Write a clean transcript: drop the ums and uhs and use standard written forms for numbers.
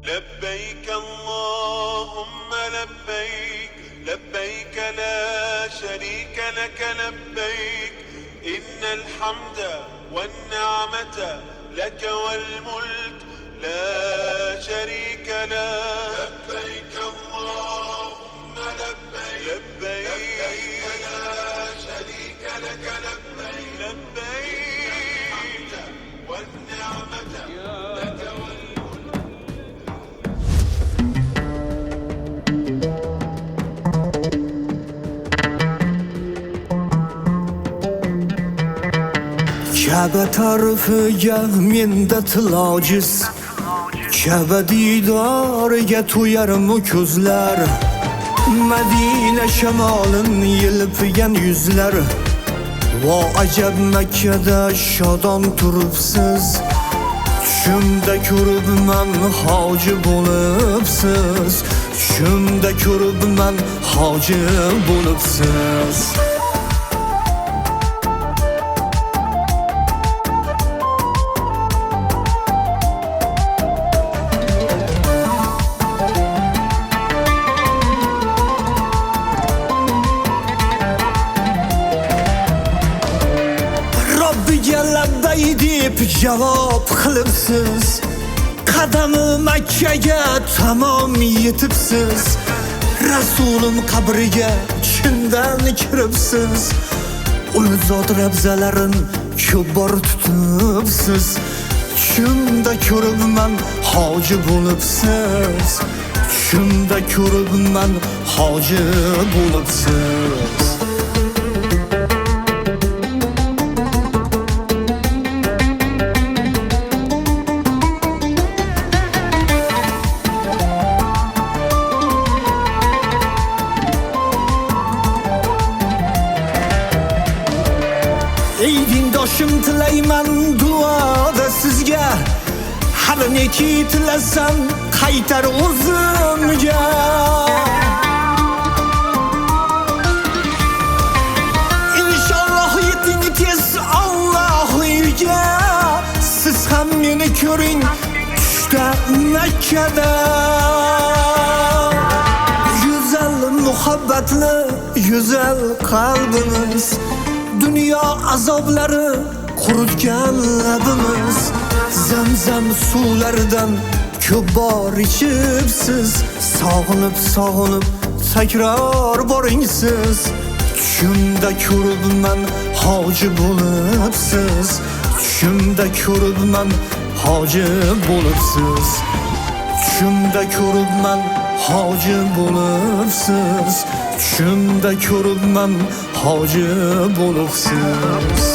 لبيك اللهم لبيك لبيك لا شريك لك لبيك إن الحمد والنعمة لك والملك لا شريك له لبيك اللهم لبيك لبيك لا شريك لك لبيك لبيك والنعمة لك Kabe tarifiga menda til ojiz, Kabe didoriga to'yarmi ko'zlar, Madina shamolin yelpigan yuzlar. Vo ajab Makkada shodon turibsiz, Tushimda ko'ribman hoji bo'libsiz, Tushimda ko'ribman hoji bo'libsiz. Robbiga labbay deb javob qilibsiz, Qadami Makkaga tamom yetibsiz, Rasulim qabriga chindan kiribsiz, Uni zot rabzalarin ko'p bor tutibsiz, Tushimda ko'ribman hoji bo'libsiz, Tushimda ko'ribman hoji bo'libsiz. Ey dindoshim tilayman duoda sizga, har neki tilasam qaytar o'zimga. Inshaalloh yeting tez Alloh uyga, siz ham meni ko'ring tushda Makkada. Go'zal muhabbatli go'zal qalbimiz, Dünya azoblari quritgan labimiz, Zamzam suvlaridan ko'p bor ichibsiz, Sog'inib takror boring siz. Tushimda ko'ribman hoji bo'libsiz, Tushimda ko'ribman hoji bo'libsiz, Tushimda ko'ribman hoji bo'libsiz, Tushimda ko'ribman hoji bo'libsiz.